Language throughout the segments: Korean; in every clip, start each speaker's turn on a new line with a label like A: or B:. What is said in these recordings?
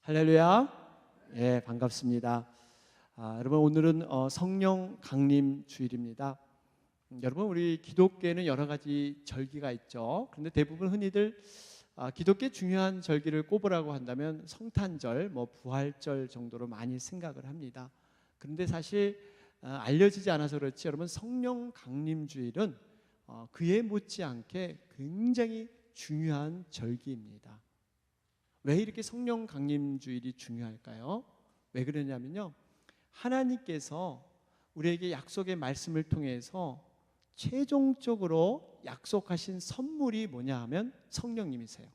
A: 할렐루야. 예, 반갑습니다. 여러분 오늘은 성령 강림 주일입니다. 여러분 우리 기독교에는 여러 가지 절기가 있죠. 그런데 대부분 흔히들 기독교의 중요한 절기를 꼽으라고 한다면 성탄절, 부활절 정도로 많이 생각을 합니다. 그런데 사실 알려지지 않아서 그렇지 여러분 성령 강림 주일은 그에 못지않게 굉장히 중요한 절기입니다. 왜 이렇게 성령 강림 주일이 중요할까요? 왜 그러냐면요, 하나님께서 우리에게 약속의 말씀을 통해서 최종적으로 약속하신 선물이 뭐냐 하면 성령님이세요.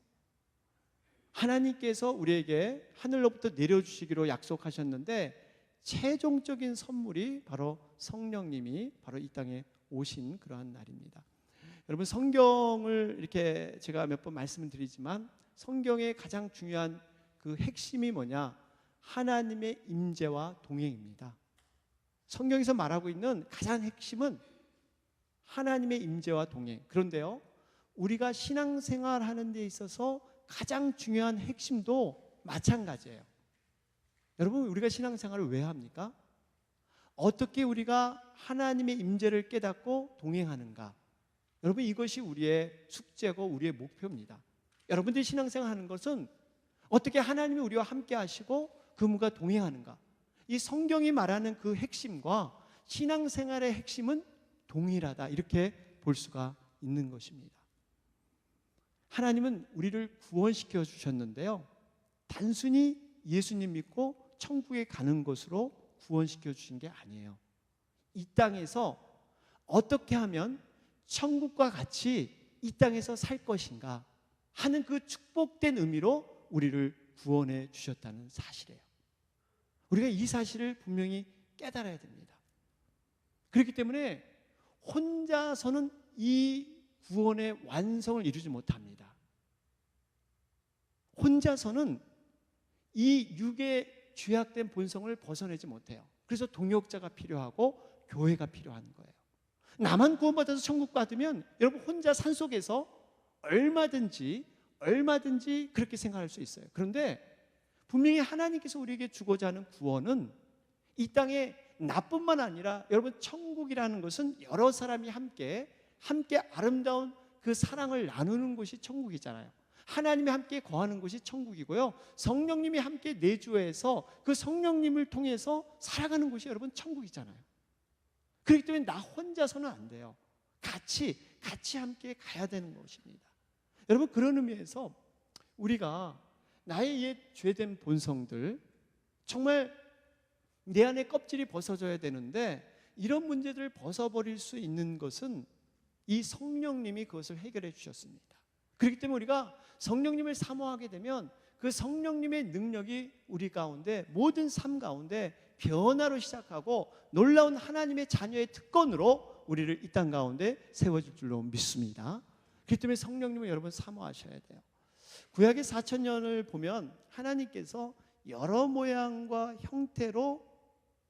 A: 하나님께서 우리에게 하늘로부터 내려주시기로 약속하셨는데 최종적인 선물이 바로 성령님이 바로 이 땅에 오신 그러한 날입니다. 여러분 성경을 이렇게 제가 몇 번 말씀을 드리지만 성경의 가장 중요한 그 핵심이 뭐냐? 하나님의 임재와 동행입니다. 성경에서 말하고 있는 가장 핵심은 하나님의 임재와 동행. 그런데요, 우리가 신앙생활 하는 데 있어서 가장 중요한 핵심도 마찬가지예요. 여러분 우리가 신앙생활을 왜 합니까? 어떻게 우리가 하나님의 임재를 깨닫고 동행하는가? 여러분 이것이 우리의 숙제고 우리의 목표입니다. 여러분들이 신앙생활 하는 것은 어떻게 하나님이 우리와 함께 하시고 그분과 동행하는가? 이 성경이 말하는 그 핵심과 신앙생활의 핵심은 동일하다, 이렇게 볼 수가 있는 것입니다. 하나님은 우리를 구원시켜 주셨는데요, 단순히 예수님 믿고 천국에 가는 것으로 구원시켜 주신 게 아니에요. 이 땅에서 어떻게 하면 천국과 같이 이 땅에서 살 것인가 하는 그 축복된 의미로 우리를 구원해 주셨다는 사실이에요. 우리가 이 사실을 분명히 깨달아야 됩니다. 그렇기 때문에 혼자서는 이 구원의 완성을 이루지 못합니다. 혼자서는 이 육의 죄악된 본성을 벗어내지 못해요. 그래서 동역자가 필요하고 교회가 필요한 거예요. 나만 구원받아서 천국 받으면 여러분 혼자 산속에서 얼마든지 그렇게 생각할 수 있어요. 그런데 분명히 하나님께서 우리에게 주고자 하는 구원은 이 땅에 나뿐만 아니라 여러분 천국이라는 것은 여러 사람이 함께 아름다운 그 사랑을 나누는 곳이 천국이잖아요. 하나님이 함께 거하는 곳이 천국이고요, 성령님이 함께 내주해서 그 성령님을 통해서 살아가는 곳이 여러분 천국이잖아요. 그렇기 때문에 나 혼자서는 안 돼요. 같이 함께 가야 되는 것입니다. 여러분 그런 의미에서 우리가 나의 옛 죄된 본성들, 정말 내 안에 껍질이 벗어져야 되는데 이런 문제들을 벗어버릴 수 있는 것은 이 성령님이 그것을 해결해 주셨습니다. 그렇기 때문에 우리가 성령님을 사모하게 되면 그 성령님의 능력이 우리 가운데 모든 삶 가운데 변화로 시작하고 놀라운 하나님의 자녀의 특권으로 우리를 이 땅 가운데 세워줄 줄로 믿습니다. 그렇기 때문에 성령님을 여러분 사모하셔야 돼요. 구약의 4,000년을 보면 하나님께서 여러 모양과 형태로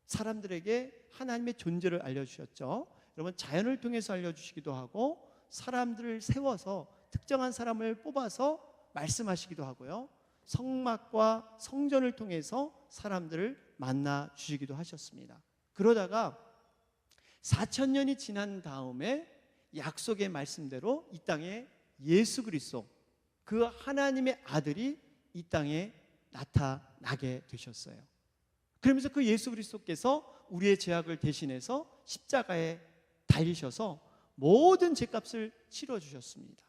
A: 사람들에게 하나님의 존재를 알려주셨죠. 여러분 자연을 통해서 알려주시기도 하고 사람들을 세워서 특정한 사람을 뽑아서 말씀하시기도 하고요, 성막과 성전을 통해서 사람들을 만나 주시기도 하셨습니다. 그러다가 4,000년이 지난 다음에 약속의 말씀대로 이 땅에 예수 그리스도, 그 하나님의 아들이 이 땅에 나타나게 되셨어요. 그러면서 그 예수 그리스도께서 우리의 죄악을 대신해서 십자가에 달리셔서 모든 죄값을 치러주셨습니다.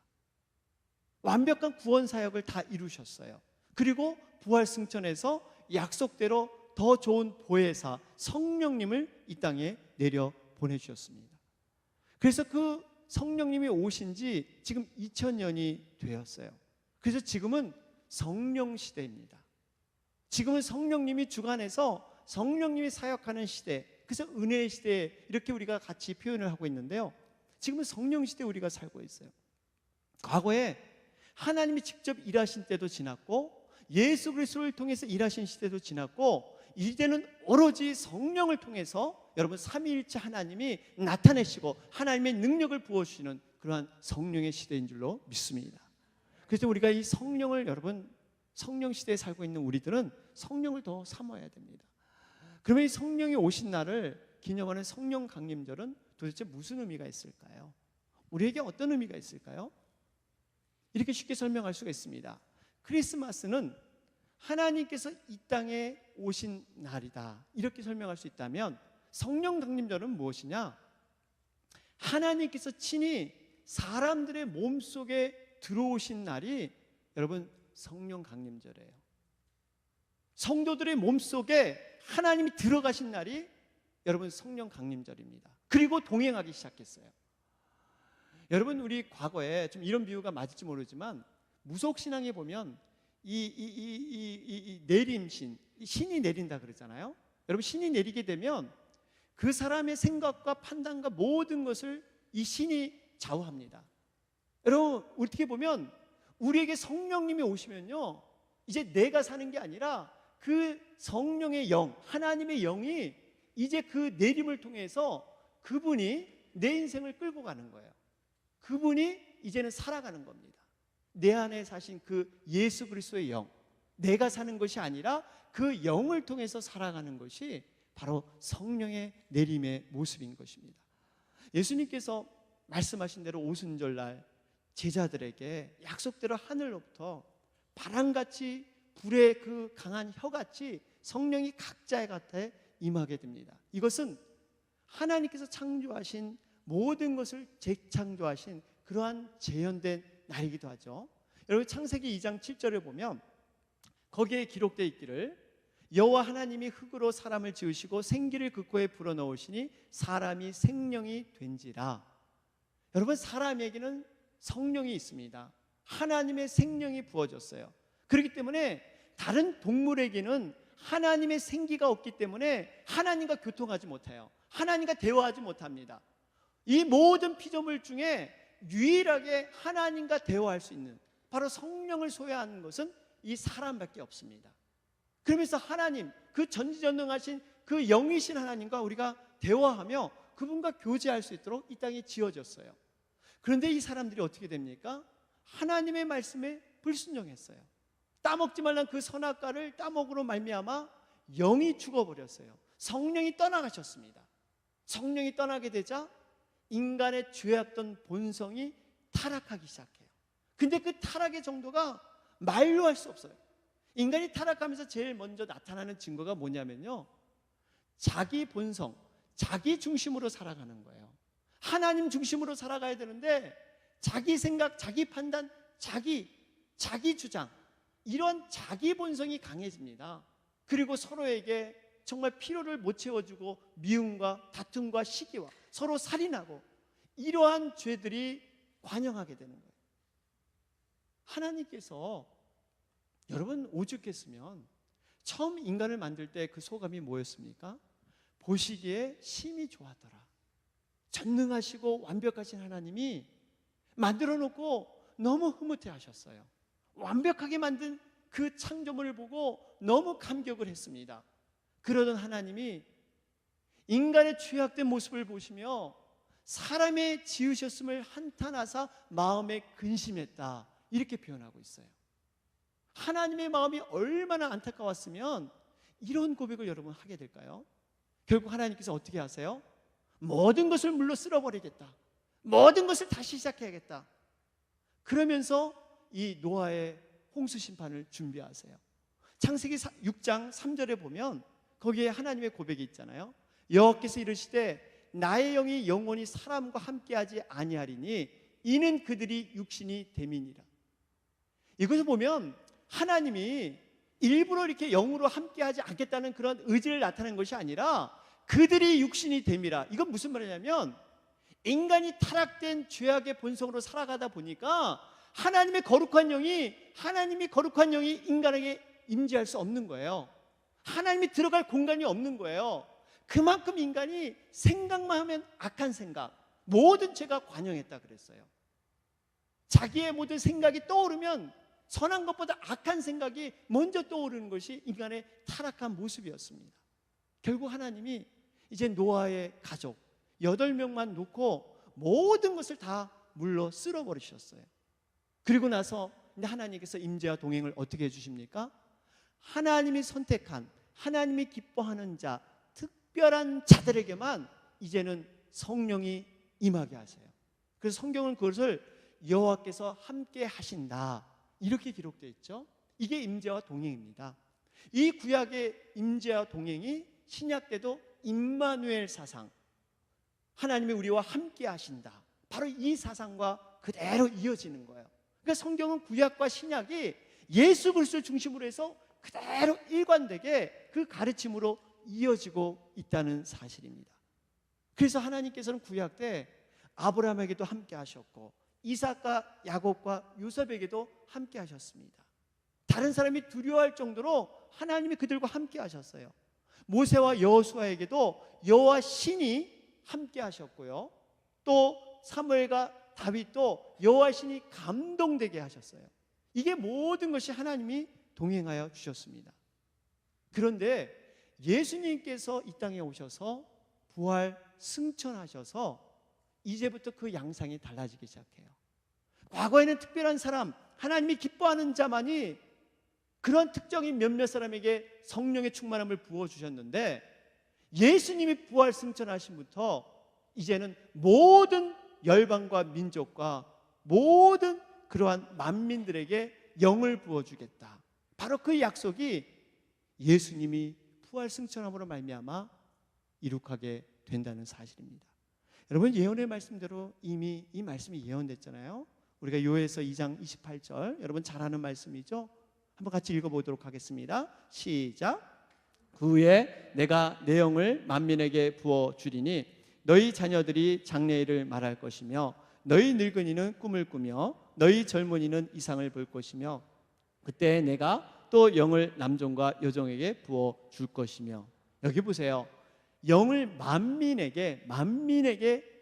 A: 완벽한 구원 사역을 다 이루셨어요. 그리고 부활 승천해서 약속대로 더 좋은 보혜사 성령님을 이 땅에 내려 보내주셨습니다. 그래서 그 성령님이 오신 지 지금 2000년이 되었어요. 그래서 지금은 성령 시대입니다. 지금은 성령님이 주관해서 성령님이 사역하는 시대, 그래서 은혜의 시대 이렇게 우리가 같이 표현을 하고 있는데요, 지금은 성령 시대에 우리가 살고 있어요. 과거에 하나님이 직접 일하신 때도 지났고 예수 그리스도를 통해서 일하신 시대도 지났고 이제는 오로지 성령을 통해서 여러분 삼위일체 하나님이 나타내시고 하나님의 능력을 부어주시는 그러한 성령의 시대인 줄로 믿습니다. 그래서 우리가 이 성령을 여러분 성령 시대에 살고 있는 우리들은 성령을 더 사모해야 됩니다. 그러면 이 성령이 오신 날을 기념하는 성령 강림절은 도대체 무슨 의미가 있을까요? 우리에게 어떤 의미가 있을까요? 이렇게 쉽게 설명할 수가 있습니다. 크리스마스는 하나님께서 이 땅에 오신 날이다, 이렇게 설명할 수 있다면, 성령 강림절은 무엇이냐? 하나님께서 친히 사람들의 몸속에 들어오신 날이 여러분 성령 강림절이에요. 성도들의 몸속에 하나님이 들어가신 날이 여러분 성령 강림절입니다. 그리고 동행하기 시작했어요. 여러분, 우리 과거에 좀 이런 비유가 맞을지 모르지만 무속신앙에 보면 이 내림신, 신이 내린다 그러잖아요. 여러분, 신이 내리게 되면 그 사람의 생각과 판단과 모든 것을 이 신이 좌우합니다. 여러분, 어떻게 보면 우리에게 성령님이 오시면요, 이제 내가 사는 게 아니라 그 성령의 영, 하나님의 영이 이제 그 내림을 통해서 그분이 내 인생을 끌고 가는 거예요. 그분이 이제는 살아가는 겁니다. 내 안에 사신 그 예수 그리스도의 영, 내가 사는 것이 아니라 그 영을 통해서 살아가는 것이 바로 성령의 내림의 모습인 것입니다. 예수님께서 말씀하신 대로 오순절날 제자들에게 약속대로 하늘로부터 바람같이 불의 그 강한 혀같이 성령이 각자의 곁에 임하게 됩니다. 이것은 하나님께서 창조하신 모든 것을 재창조하신 그러한 재현된 날이기도 하죠. 여러분, 창세기 2장 7절에 보면 거기에 기록되어 있기를 여호와 하나님이 흙으로 사람을 지으시고 생기를 그 코에 불어넣으시니 사람이 생명이 된지라. 여러분, 사람에게는 성령이 있습니다. 하나님의 생명이 부어졌어요. 그렇기 때문에 다른 동물에게는 하나님의 생기가 없기 때문에 하나님과 교통하지 못해요. 하나님과 대화하지 못합니다. 이 모든 피조물 중에 유일하게 하나님과 대화할 수 있는 바로 성령을 소유하는 것은 이 사람밖에 없습니다. 그러면서 하나님, 그 전지전능하신 그 영이신 하나님과 우리가 대화하며 그분과 교제할 수 있도록 이 땅이 지어졌어요. 그런데 이 사람들이 어떻게 됩니까? 하나님의 말씀에 불순종했어요. 따먹지 말란 그 선악과를 따먹으로 말미암아 영이 죽어버렸어요. 성령이 떠나가셨습니다. 성령이 떠나게 되자 인간의 죄악된 본성이 타락하기 시작해요. 근데 그 타락의 정도가 말로 할 수 없어요. 인간이 타락하면서 제일 먼저 나타나는 증거가 뭐냐면요, 자기 본성, 자기 중심으로 살아가는 거예요. 하나님 중심으로 살아가야 되는데 자기 생각, 자기 판단, 자기 주장, 이런 자기 본성이 강해집니다. 그리고 서로에게 정말 필요를 못 채워주고 미움과 다툼과 시기와 서로 살인하고 이러한 죄들이 관영하게 되는 거예요. 하나님께서 여러분 오죽했으면 처음 인간을 만들 때 그 소감이 뭐였습니까? 보시기에 심히 좋았더라. 전능하시고 완벽하신 하나님이 만들어 놓고 너무 흐뭇해 하셨어요. 완벽하게 만든 그 창조물을 보고 너무 감격을 했습니다. 그러던 하나님이 인간의 죄악된 모습을 보시며 사람의 지으셨음을 한탄하사 마음에 근심했다, 이렇게 표현하고 있어요. 하나님의 마음이 얼마나 안타까웠으면 이런 고백을 여러분 하게 될까요? 결국 하나님께서 어떻게 하세요? 모든 것을 물로 쓸어버리겠다, 모든 것을 다시 시작해야겠다, 그러면서 이 노아의 홍수 심판을 준비하세요. 창세기 6장 3절에 보면 거기에 하나님의 고백이 있잖아요. 여호와께서 이르시되 나의 영이 영원히 사람과 함께하지 아니하리니 이는 그들이 육신이 됨이니라. 이것을 보면 하나님이 일부러 이렇게 영으로 함께하지 않겠다는 그런 의지를 나타내는 것이 아니라 그들이 육신이 됨이라. 이건 무슨 말이냐면 인간이 타락된 죄악의 본성으로 살아가다 보니까 하나님이 거룩한 영이 인간에게 임재할 수 없는 거예요. 하나님이 들어갈 공간이 없는 거예요. 그만큼 인간이 생각만 하면 악한 생각, 모든 죄가 관영했다 그랬어요. 자기의 모든 생각이 떠오르면 선한 것보다 악한 생각이 먼저 떠오르는 것이 인간의 타락한 모습이었습니다. 결국 하나님이 이제 노아의 가족 8명만 놓고 모든 것을 다 물로 쓸어버리셨어요. 그리고 나서 근데 하나님께서 임재와 동행을 어떻게 해주십니까? 하나님이 선택한, 하나님이 기뻐하는 자, 특별한 자들에게만 이제는 성령이 임하게 하세요. 그래서 성경은 그것을 여호와께서 함께 하신다 이렇게 기록되어 있죠. 이게 임재와 동행입니다. 이 구약의 임재와 동행이 신약 때도 임마누엘 사상, 하나님이 우리와 함께 하신다, 바로 이 사상과 그대로 이어지는 거예요. 그러니까 성경은 구약과 신약이 예수 그리스도를 중심으로 해서 그대로 일관되게 그 가르침으로 이어지고 있다는 사실입니다. 그래서 하나님께서는 구약 때 아브라함에게도 함께 하셨고 이삭과 야곱과 요셉에게도 함께 하셨습니다. 다른 사람이 두려워할 정도로 하나님이 그들과 함께 하셨어요. 모세와 여호수아에게도 여호와 신이 함께 하셨고요, 또 사무엘과 다윗도 여호와 신이 감동되게 하셨어요. 이게 모든 것이 하나님이 동행하여 주셨습니다. 그런데 예수님께서 이 땅에 오셔서 부활 승천하셔서 이제부터 그 양상이 달라지기 시작해요. 과거에는 특별한 사람, 하나님이 기뻐하는 자만이 그런 특정인 몇몇 사람에게 성령의 충만함을 부어주셨는데, 예수님이 부활 승천하심부터 이제는 모든 열방과 민족과 모든 그러한 만민들에게 영을 부어주겠다, 바로 그 약속이 예수님이 부활 승천함으로 말미암아 이룩하게 된다는 사실입니다. 여러분, 예언의 말씀대로 이미 이 말씀이 예언됐잖아요. 우리가 요에서 2장 28절, 여러분 잘 아는 말씀이죠. 한번 같이 읽어보도록 하겠습니다. 시작. 그 후에 내가 내 영을 만민에게 부어주리니 너희 자녀들이 장래일을 말할 것이며 너희 늙은이는 꿈을 꾸며 너희 젊은이는 이상을 볼 것이며 그때 내가 또 영을 남종과 여종에게 부어줄 것이며. 여기 보세요. 영을 만민에게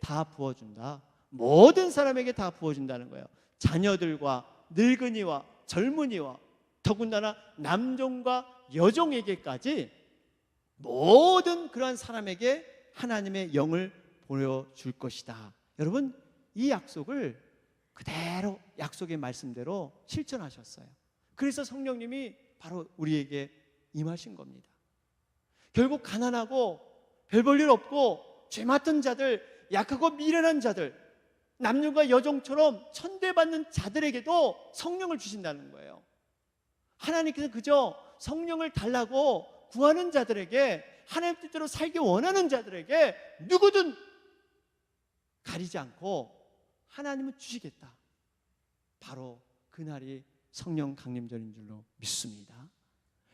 A: 다 부어준다. 모든 사람에게 다 부어준다는 거예요. 자녀들과 늙은이와 젊은이와 더군다나 남종과 여종에게까지 모든 그러한 사람에게 하나님의 영을 보여줄 것이다. 여러분, 이 약속을 그대로 약속의 말씀대로 실천하셨어요. 그래서 성령님이 바로 우리에게 임하신 겁니다. 결국 가난하고 별 볼 일 없고 죄 맡은 자들, 약하고 미련한 자들, 남녀가 여종처럼 천대받는 자들에게도 성령을 주신다는 거예요. 하나님께서 그저 성령을 달라고 구하는 자들에게, 하나님 뜻대로 살기 원하는 자들에게 누구든 가리지 않고 하나님은 주시겠다. 바로 그날이 성령 강림절인 줄로 믿습니다.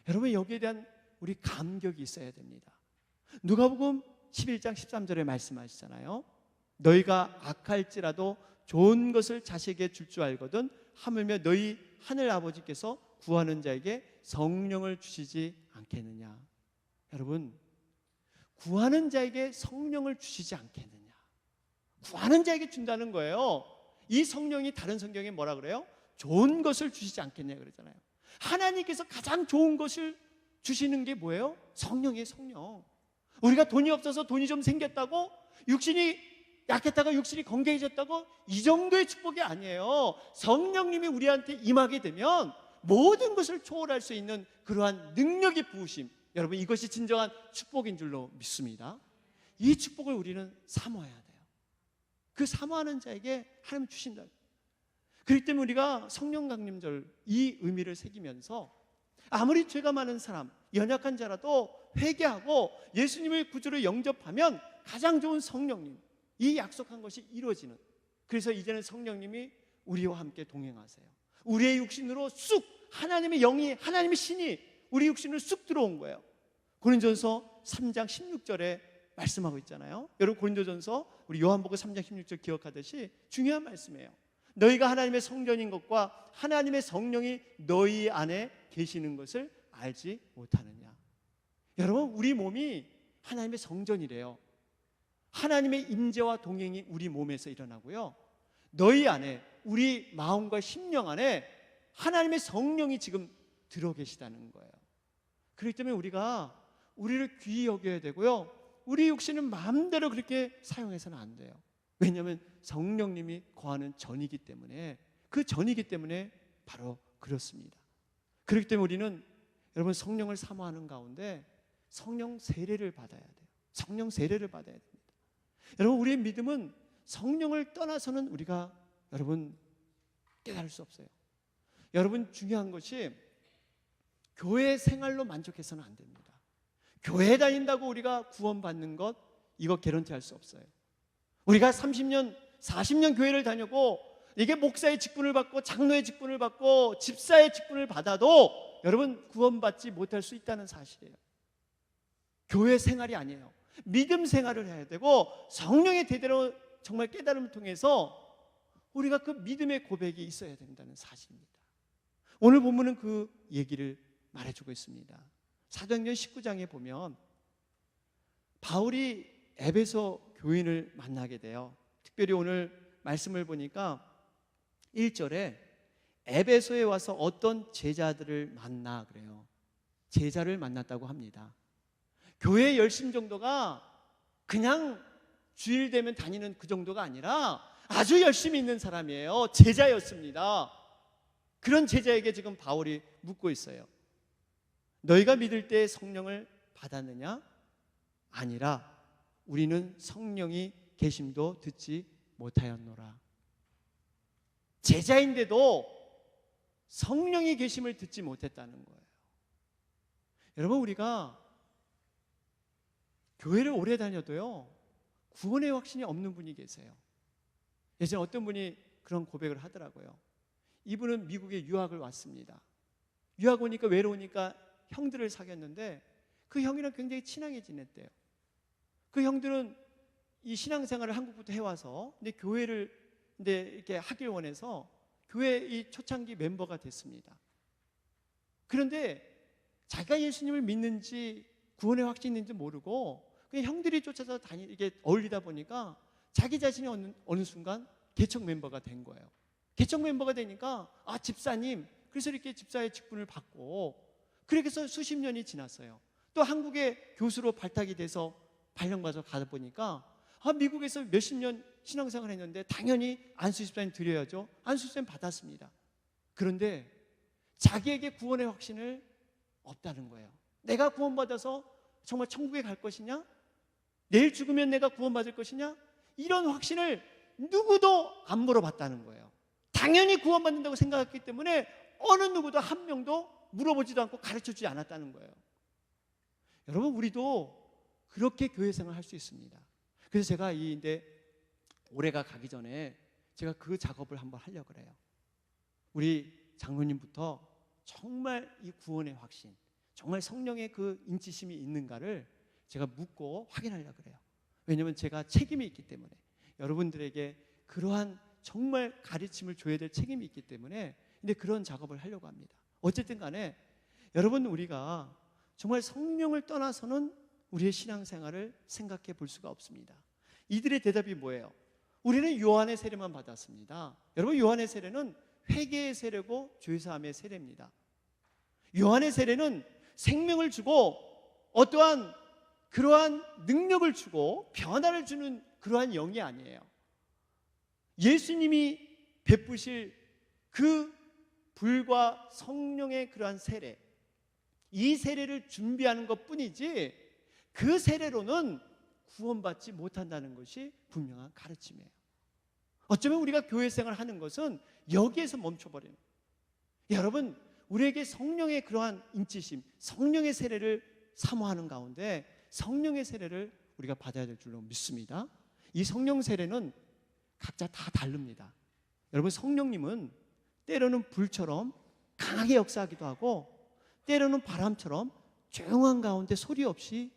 A: 여러분, 여기에 대한 우리 감격이 있어야 됩니다. 누가복음 11장 13절에 말씀하시잖아요. 너희가 악할지라도 좋은 것을 자식에게 줄 줄 알거든 하물며 너희 하늘 아버지께서 구하는 자에게 성령을 주시지 않겠느냐. 여러분, 구하는 자에게 성령을 주시지 않겠느냐. 구하는 자에게 준다는 거예요. 이 성령이 다른 성경에 뭐라 그래요? 좋은 것을 주시지 않겠냐 그러잖아요. 하나님께서 가장 좋은 것을 주시는 게 뭐예요? 성령이에요. 성령. 우리가 돈이 없어서 돈이 좀 생겼다고, 육신이 약했다가 육신이 건강해졌다고, 이 정도의 축복이 아니에요. 성령님이 우리한테 임하게 되면 모든 것을 초월할 수 있는 그러한 능력의 부으심, 여러분, 이것이 진정한 축복인 줄로 믿습니다. 이 축복을 우리는 사모해야 돼요. 그 사모하는 자에게 하나님 주신다. 그렇기 때문에 우리가 성령 강림절 이 의미를 새기면서 아무리 죄가 많은 사람, 연약한 자라도 회개하고 예수님의 구주로 영접하면 가장 좋은 성령님, 이 약속한 것이 이루어지는, 그래서 이제는 성령님이 우리와 함께 동행하세요. 우리의 육신으로 쑥 하나님의 영이, 하나님의 신이 우리 육신으로 쑥 들어온 거예요. 고린도전서 3장 16절에 말씀하고 있잖아요. 여러분, 고린도전서 우리 요한복음 3장 16절 기억하듯이 중요한 말씀이에요. 너희가 하나님의 성전인 것과 하나님의 성령이 너희 안에 계시는 것을 알지 못하느냐. 여러분, 우리 몸이 하나님의 성전이래요. 하나님의 임재와 동행이 우리 몸에서 일어나고요, 너희 안에, 우리 마음과 심령 안에 하나님의 성령이 지금 들어 계시다는 거예요. 그렇기 때문에 우리가 우리를 귀히 여겨야 되고요, 우리 육신은 마음대로 그렇게 사용해서는 안 돼요. 왜냐하면 성령님이 거하는 전이기 때문에, 그 전이기 때문에 바로 그렇습니다. 그렇기 때문에 우리는 여러분 성령을 사모하는 가운데 성령 세례를 받아야 돼요. 성령 세례를 받아야 됩니다. 여러분 우리의 믿음은 성령을 떠나서는 우리가 여러분 깨달을 수 없어요. 여러분 중요한 것이 교회 생활로 만족해서는 안 됩니다. 교회 다닌다고 우리가 구원받는 것 이거 개런티할 수 없어요. 우리가 30년 40년 교회를 다녔고 이게 목사의 직분을 받고 장로의 직분을 받고 집사의 직분을 받아도 여러분 구원받지 못할 수 있다는 사실이에요. 교회 생활이 아니에요. 믿음 생활을 해야 되고 성령의 대대로 정말 깨달음을 통해서 우리가 그 믿음의 고백이 있어야 된다는 사실입니다. 오늘 본문은 그 얘기를 말해주고 있습니다. 사도행전 19장에 보면 바울이 에베소 교인을 만나게 돼요. 특별히 오늘 말씀을 보니까 1절에 에베소에 와서 어떤 제자들을 만나 그래요. 제자를 만났다고 합니다. 교회 열심 정도가 그냥 주일 되면 다니는 그 정도가 아니라 아주 열심히 있는 사람이에요. 제자였습니다. 그런 제자에게 지금 바울이 묻고 있어요. 너희가 믿을 때 성령을 받았느냐? 아니라 우리는 성령이 계심도 듣지 못하였노라. 제자인데도 성령이 계심을 듣지 못했다는 거예요. 여러분 우리가 교회를 오래 다녀도요 구원의 확신이 없는 분이 계세요. 예전에 어떤 분이 그런 고백을 하더라고요. 이분은 미국에 유학을 왔습니다. 유학 오니까 외로우니까 형들을 사귀었는데 그 형이랑 굉장히 친하게 지냈대요. 그 형들은 이 신앙생활을 한국부터 해와서 근데 교회를 이렇게 하길 원해서 교회 이 초창기 멤버가 됐습니다. 그런데 자기가 예수님을 믿는지 구원의 확신이 있는지 모르고 그냥 형들이 쫓아서 이게 어울리다 보니까 자기 자신이 어느 순간 개척 멤버가 된 거예요. 개척 멤버가 되니까 집사님 그래서 이렇게 집사의 직분을 받고 그렇게 해서 수십 년이 지났어요. 또 한국의 교수로 발탁이 돼서 발령받아서 가다 보니까 미국에서 몇십 년 신앙생활을 했는데 당연히 안수 집사님 드려야죠. 안수 집사님 받았습니다. 그런데 자기에게 구원의 확신을 없다는 거예요. 내가 구원받아서 정말 천국에 갈 것이냐? 내일 죽으면 내가 구원받을 것이냐? 이런 확신을 누구도 안 물어봤다는 거예요. 당연히 구원받는다고 생각했기 때문에 어느 누구도 한 명도 물어보지도 않고 가르쳐주지 않았다는 거예요. 여러분 우리도 그렇게 교회 생활을 할 수 있습니다. 그래서 제가 올해가 가기 전에 제가 그 작업을 한번 하려고 그래요. 우리 장로님부터 정말 이 구원의 확신, 정말 성령의 그 인치심이 있는가를 제가 묻고 확인하려고 그래요. 왜냐하면 제가 책임이 있기 때문에 여러분들에게 그러한 정말 가르침을 줘야 될 책임이 있기 때문에 근데 그런 작업을 하려고 합니다. 어쨌든 간에 여러분 우리가 정말 성령을 떠나서는 우리의 신앙생활을 생각해 볼 수가 없습니다. 이들의 대답이 뭐예요? 우리는 요한의 세례만 받았습니다. 여러분 요한의 세례는 회개의 세례고 죄사함의 세례입니다. 요한의 세례는 생명을 주고 어떠한 그러한 능력을 주고 변화를 주는 그러한 영이 아니에요. 예수님이 베푸실 그 불과 성령의 그러한 세례, 이 세례를 준비하는 것뿐이지 그 세례로는 구원받지 못한다는 것이 분명한 가르침이에요. 어쩌면 우리가 교회 생활을 하는 것은 여기에서 멈춰버리는 거예요. 여러분 우리에게 성령의 그러한 인치심, 성령의 세례를 사모하는 가운데 성령의 세례를 우리가 받아야 될 줄로 믿습니다. 이 성령 세례는 각자 다 다릅니다. 여러분 성령님은 때로는 불처럼 강하게 역사하기도 하고 때로는 바람처럼 조용한 가운데 소리 없이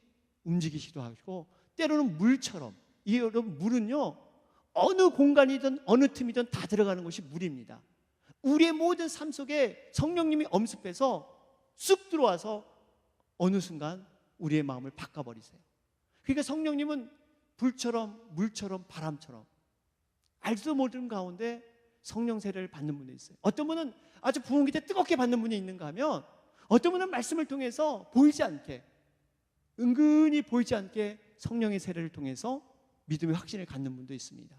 A: 움직이기도 하고 때로는 물처럼 이 여러분 물은요 어느 공간이든 어느 틈이든 다 들어가는 것이 물입니다. 우리의 모든 삶 속에 성령님이 엄습해서 쑥 들어와서 어느 순간 우리의 마음을 바꿔버리세요. 그러니까 성령님은 불처럼 물처럼 바람처럼 알지도 못하는 가운데 성령 세례를 받는 분이 있어요. 어떤 분은 아주 부흥기 때 뜨겁게 받는 분이 있는가 하면 어떤 분은 말씀을 통해서 보이지 않게 은근히 보이지 않게 성령의 세례를 통해서 믿음의 확신을 갖는 분도 있습니다.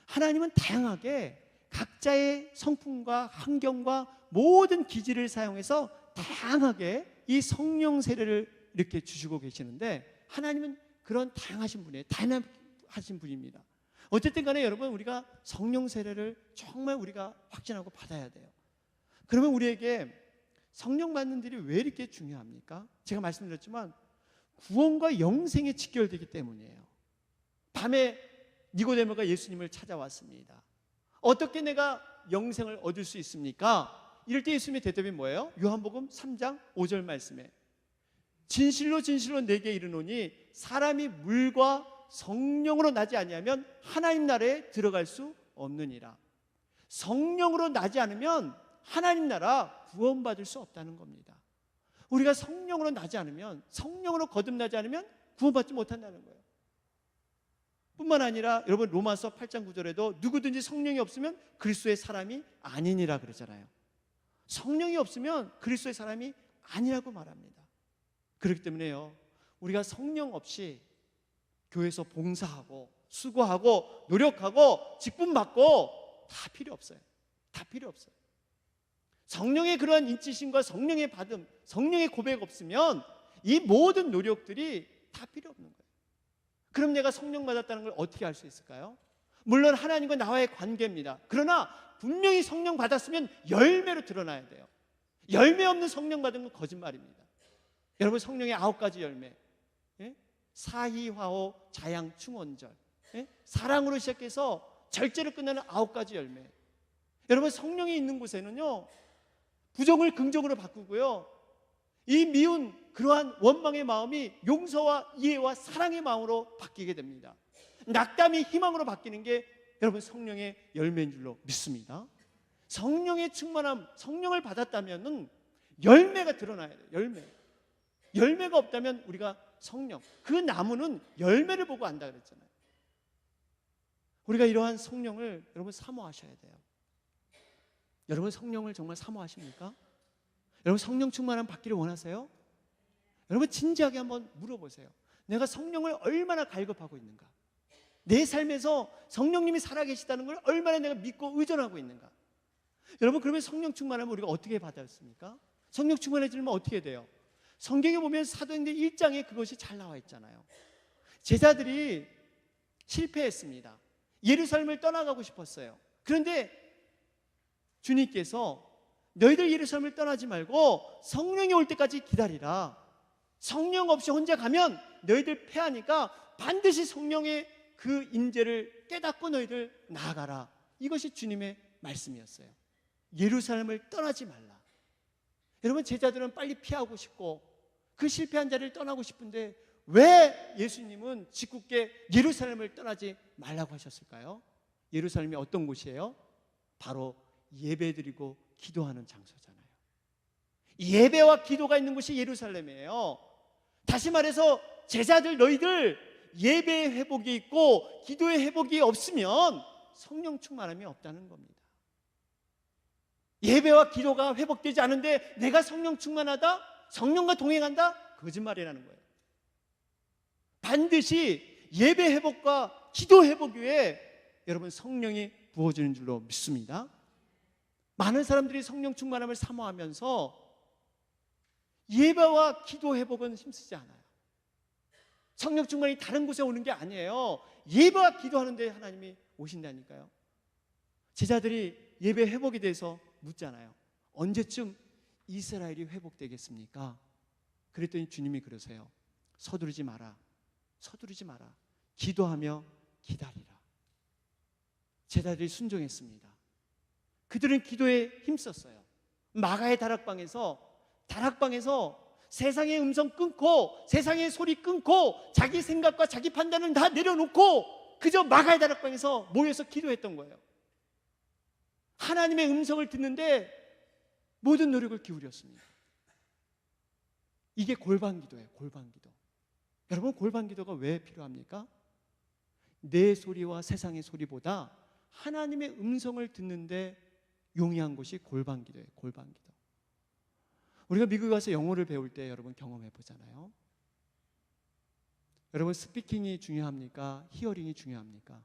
A: 하나님은 다양하게 각자의 성품과 환경과 모든 기질을 사용해서 다양하게 이 성령 세례를 이렇게 주시고 계시는데, 하나님은 그런 다양하신 분이에요. 다양하신 분입니다. 어쨌든 간에 여러분, 우리가 성령 세례를 정말 우리가 확신하고 받아야 돼요. 그러면 우리에게 성령 받는 일이 왜 이렇게 중요합니까? 제가 말씀드렸지만 구원과 영생에 직결되기 때문이에요. 밤에 니고데모가 예수님을 찾아왔습니다. 어떻게 내가 영생을 얻을 수 있습니까? 이럴 때 예수님의 대답이 뭐예요? 요한복음 3장 5절 말씀에 진실로 진실로 내게 이르노니 사람이 물과 성령으로 나지 아니하면 하나님 나라에 들어갈 수 없느니라. 성령으로 나지 않으면 하나님 나라 구원받을 수 없다는 겁니다. 우리가 성령으로 나지 않으면, 성령으로 거듭나지 않으면 구원받지 못한다는 거예요. 뿐만 아니라 여러분, 로마서 8장 9절에도 누구든지 성령이 없으면 그리스도의 사람이 아니니라 그러잖아요. 성령이 없으면 그리스도의 사람이 아니라고 말합니다. 그렇기 때문에요, 우리가 성령 없이 교회에서 봉사하고 수고하고 노력하고 직분 받고 다 필요 없어요. 다 필요 없어요. 성령의 그러한 인치심과 성령의 받음, 성령의 고백 없으면 이 모든 노력들이 다 필요 없는 거예요. 그럼 내가 성령 받았다는 걸 어떻게 알 수 있을까요? 물론 하나님과 나와의 관계입니다. 그러나 분명히 성령 받았으면 열매로 드러나야 돼요. 열매 없는 성령 받은 건 거짓말입니다. 여러분, 성령의 9가지 열매, 사희화호 자양충원절, 사랑으로 시작해서 절제로 끝나는 9가지 열매. 여러분, 성령이 있는 곳에는요, 부정을 긍정으로 바꾸고요, 이 미운 그러한 원망의 마음이 용서와 이해와 사랑의 마음으로 바뀌게 됩니다. 낙담이 희망으로 바뀌는 게 여러분 성령의 열매인 줄로 믿습니다. 성령의 충만함, 성령을 받았다면 열매가 드러나야 돼요. 열매가 없다면 우리가 성령, 그 나무는 열매를 보고 안다 그랬잖아요. 우리가 이러한 성령을 여러분 사모하셔야 돼요. 여러분, 성령을 정말 사모하십니까? 여러분, 성령 충만함 받기를 원하세요? 여러분, 진지하게 한번 물어보세요. 내가 성령을 얼마나 갈급하고 있는가? 내 삶에서 성령님이 살아계시다는 걸 얼마나 내가 믿고 의존하고 있는가? 여러분, 그러면 성령 충만함을 우리가 어떻게 받았습니까? 성령 충만해지면 어떻게 돼요? 성경에 보면 사도행전 1장에 그것이 잘 나와 있잖아요. 제자들이 실패했습니다. 예루살렘을 떠나가고 싶었어요. 그런데 주님께서 너희들 예루살렘을 떠나지 말고 성령이 올 때까지 기다리라. 성령 없이 혼자 가면 너희들 패하니까 반드시 성령의 그 인재를 깨닫고 너희들 나아가라. 이것이 주님의 말씀이었어요. 예루살렘을 떠나지 말라. 여러분, 제자들은 빨리 피하고 싶고 그 실패한 자리를 떠나고 싶은데 왜 예수님은 짓궂게 예루살렘을 떠나지 말라고 하셨을까요? 예루살렘이 어떤 곳이에요? 바로 예배드리고 기도하는 장소잖아요. 예배와 기도가 있는 곳이 예루살렘이에요. 다시 말해서 제자들, 너희들 예배의 회복이 있고 기도의 회복이 없으면 성령 충만함이 없다는 겁니다. 예배와 기도가 회복되지 않은데 내가 성령 충만하다? 성령과 동행한다? 거짓말이라는 거예요. 반드시 예배 회복과 기도 회복 위에 여러분 성령이 부어지는 줄로 믿습니다. 많은 사람들이 성령 충만함을 사모하면서 예배와 기도 회복은 힘쓰지 않아요. 성령 충만이 다른 곳에 오는 게 아니에요. 예배와 기도하는데 하나님이 오신다니까요. 제자들이 예배 회복에 대해서 묻잖아요. 언제쯤 이스라엘이 회복되겠습니까? 그랬더니 주님이 그러세요. 서두르지 마라. 서두르지 마라. 기도하며 기다리라. 제자들이 순종했습니다. 그들은 기도에 힘썼어요. 마가의 다락방에서 세상의 음성 끊고 세상의 소리 끊고 자기 생각과 자기 판단을 다 내려놓고 그저 마가의 다락방에서 모여서 기도했던 거예요. 하나님의 음성을 듣는데 모든 노력을 기울였습니다. 이게 골방기도예요. 골방기도. 여러분, 골방기도가 왜 필요합니까? 내 소리와 세상의 소리보다 하나님의 음성을 듣는데 용이한 곳이 골방기도예요. 골방기도. 우리가 미국에 와서 영어를 배울 때 여러분 경험해 보잖아요. 여러분, 스피킹이 중요합니까? 히어링이 중요합니까?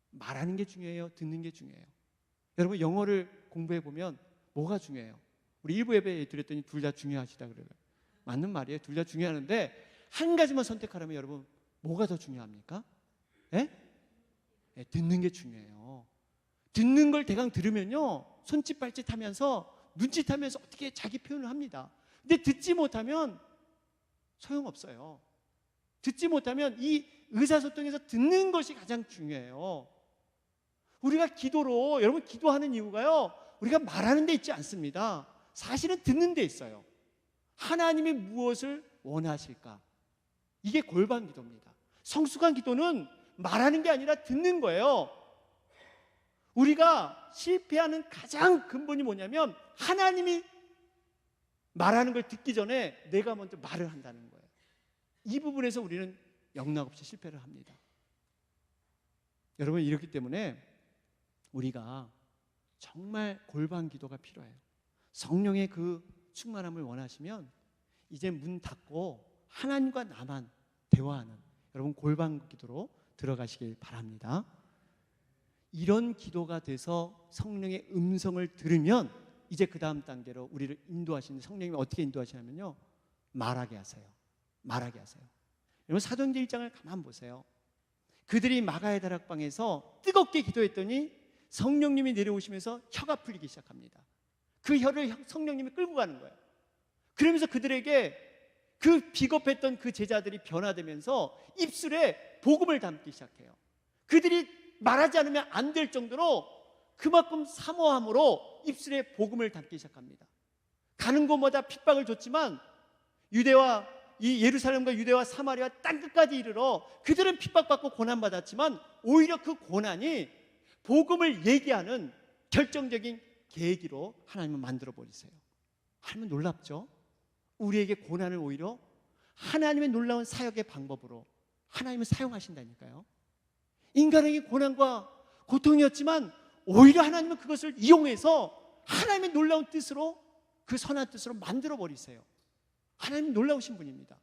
A: 말하는 게 중요해요? 듣는 게 중요해요? 여러분 영어를 공부해 보면 뭐가 중요해요? 우리 일부 예배 드렸더니 둘 다 중요하시다 그래요. 맞는 말이에요. 둘 다 중요하는데 한 가지만 선택하라면 여러분 뭐가 더 중요합니까? 예? 예, 듣는 게 중요해요. 듣는 걸 대강 들으면요 손짓 발짓 하면서 눈짓 하면서 어떻게 자기 표현을 합니다. 근데 듣지 못하면 소용없어요. 듣지 못하면 이 의사소통에서 듣는 것이 가장 중요해요. 우리가 기도로, 여러분 기도하는 이유가요 우리가 말하는 데 있지 않습니다. 사실은 듣는 데 있어요. 하나님이 무엇을 원하실까? 이게 골반 기도입니다. 성숙한 기도는 말하는 게 아니라 듣는 거예요. 우리가 실패하는 가장 근본이 뭐냐면 하나님이 말하는 걸 듣기 전에 내가 먼저 말을 한다는 거예요. 이 부분에서 우리는 영락없이 실패를 합니다. 여러분 이렇기 때문에 우리가 정말 골반 기도가 필요해요. 성령의 그 충만함을 원하시면 이제 문 닫고 하나님과 나만 대화하는 여러분 골반 기도로 들어가시길 바랍니다. 이런 기도가 돼서 성령의 음성을 들으면 이제 그 다음 단계로 우리를 인도하시는 성령님이 어떻게 인도하시냐면요 말하게 하세요. 말하게 하세요. 여러분 사도행전 1장을 가만 보세요. 그들이 마가의 다락방에서 뜨겁게 기도했더니 성령님이 내려오시면서 혀가 풀리기 시작합니다. 그 혀를 성령님이 끌고 가는 거예요. 그러면서 그들에게 그 비겁했던 그 제자들이 변화되면서 입술에 복음을 담기 시작해요. 그들이 말하지 않으면 안 될 정도로 그만큼 사모함으로 입술에 복음을 담기 시작합니다. 가는 곳마다 핍박을 줬지만 유대와 이 예루살렘과 유대와 사마리아 땅끝까지 이르러 그들은 핍박받고 고난받았지만 오히려 그 고난이 복음을 얘기하는 결정적인 계기로 하나님은 만들어 버리세요. 하나님은 놀랍죠? 우리에게 고난을 오히려 하나님의 놀라운 사역의 방법으로 하나님은 사용하신다니까요. 인간에게 고난과 고통이었지만 오히려 하나님은 그것을 이용해서 하나님의 놀라운 뜻으로 그 선한 뜻으로 만들어 버리세요. 하나님은 놀라우신 분입니다.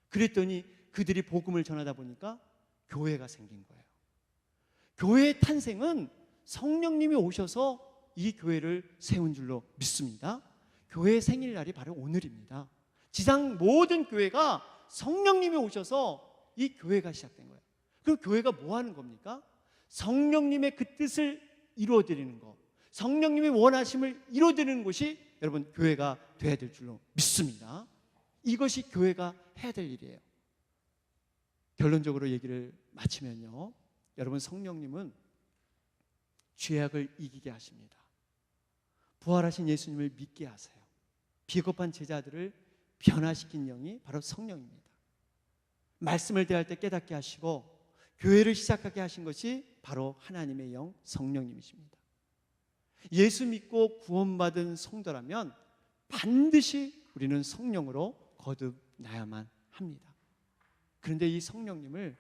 A: 그랬더니 그들이 복음을 전하다 보니까 교회가 생긴 거예요. 교회의 탄생은 성령님이 오셔서 이 교회를 세운 줄로 믿습니다. 교회의 생일날이 바로 오늘입니다. 지상 모든 교회가 성령님이 오셔서 이 교회가 시작된 거예요. 그럼 교회가 뭐 하는 겁니까? 성령님의 그 뜻을 이루어드리는 것, 성령님의 원하심을 이루어드리는 것이 여러분 교회가 돼야 될 줄로 믿습니다. 이것이 교회가 해야 될 일이에요. 결론적으로 얘기를 마치면요, 여러분 성령님은 죄악을 이기게 하십니다. 부활하신 예수님을 믿게 하세요. 비겁한 제자들을 변화시킨 영이 바로 성령입니다. 말씀을 대할 때 깨닫게 하시고 교회를 시작하게 하신 것이 바로 하나님의 영 성령님이십니다. 예수 믿고 구원받은 성도라면 반드시 우리는 성령으로 거듭나야만 합니다. 그런데 이 성령님을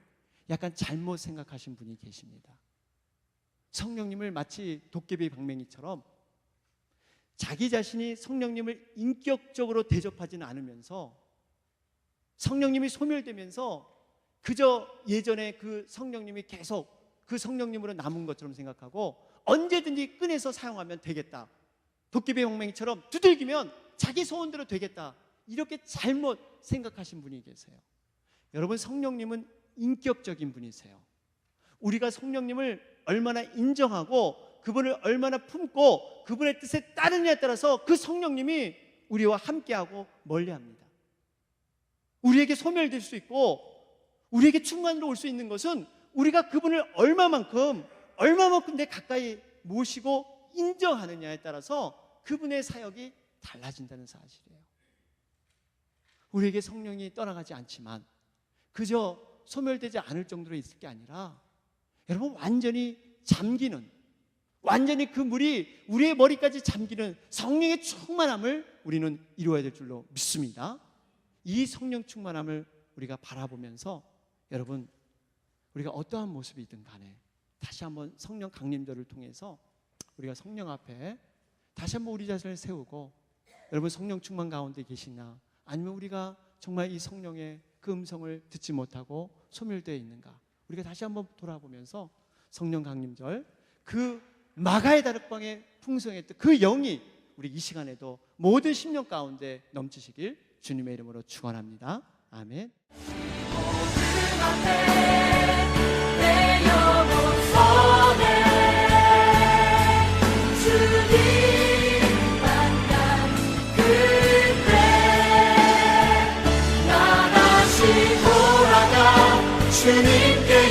A: 약간 잘못 생각하신 분이 계십니다. 성령님을 마치 도깨비 방맹이처럼 자기 자신이 성령님을 인격적으로 대접하지는 않으면서 성령님이 소멸되면서 그저 예전에 그 성령님이 계속 그 성령님으로 남은 것처럼 생각하고 언제든지 꺼내서 사용하면 되겠다. 도깨비 방맹이처럼 두들기면 자기 소원대로 되겠다. 이렇게 잘못 생각하신 분이 계세요. 여러분 성령님은 인격적인 분이세요. 우리가 성령님을 얼마나 인정하고 그분을 얼마나 품고 그분의 뜻에 따르느냐에 따라서 그 성령님이 우리와 함께하고 멀리합니다. 우리에게 소멸될 수 있고 우리에게 충만으로 올 수 있는 것은 우리가 그분을 얼마만큼 내 가까이 모시고 인정하느냐에 따라서 그분의 사역이 달라진다는 사실이에요. 우리에게 성령이 떠나가지 않지만 그저 소멸되지 않을 정도로 있을 게 아니라 여러분 완전히 잠기는, 완전히 그 물이 우리의 머리까지 잠기는 성령의 충만함을 우리는 이루어야 될 줄로 믿습니다. 이 성령 충만함을 우리가 바라보면서 여러분 우리가 어떠한 모습이든 간에 다시 한번 성령 강림절을 통해서 우리가 성령 앞에 다시 한번 우리 자신을 세우고, 여러분 성령 충만 가운데 계시나 아니면 우리가 정말 이 성령의 그 음성을 듣지 못하고 소멸되어 있는가, 우리가 다시 한번 돌아보면서 성령 강림절 그 마가의 다락방에 풍성했던 그 영이 우리 이 시간에도 모든 심령 가운데 넘치시길 주님의 이름으로 축원합니다. 아멘.
B: 내 영혼 선해 주님 만난 그때 나 다시 돌아가 주님께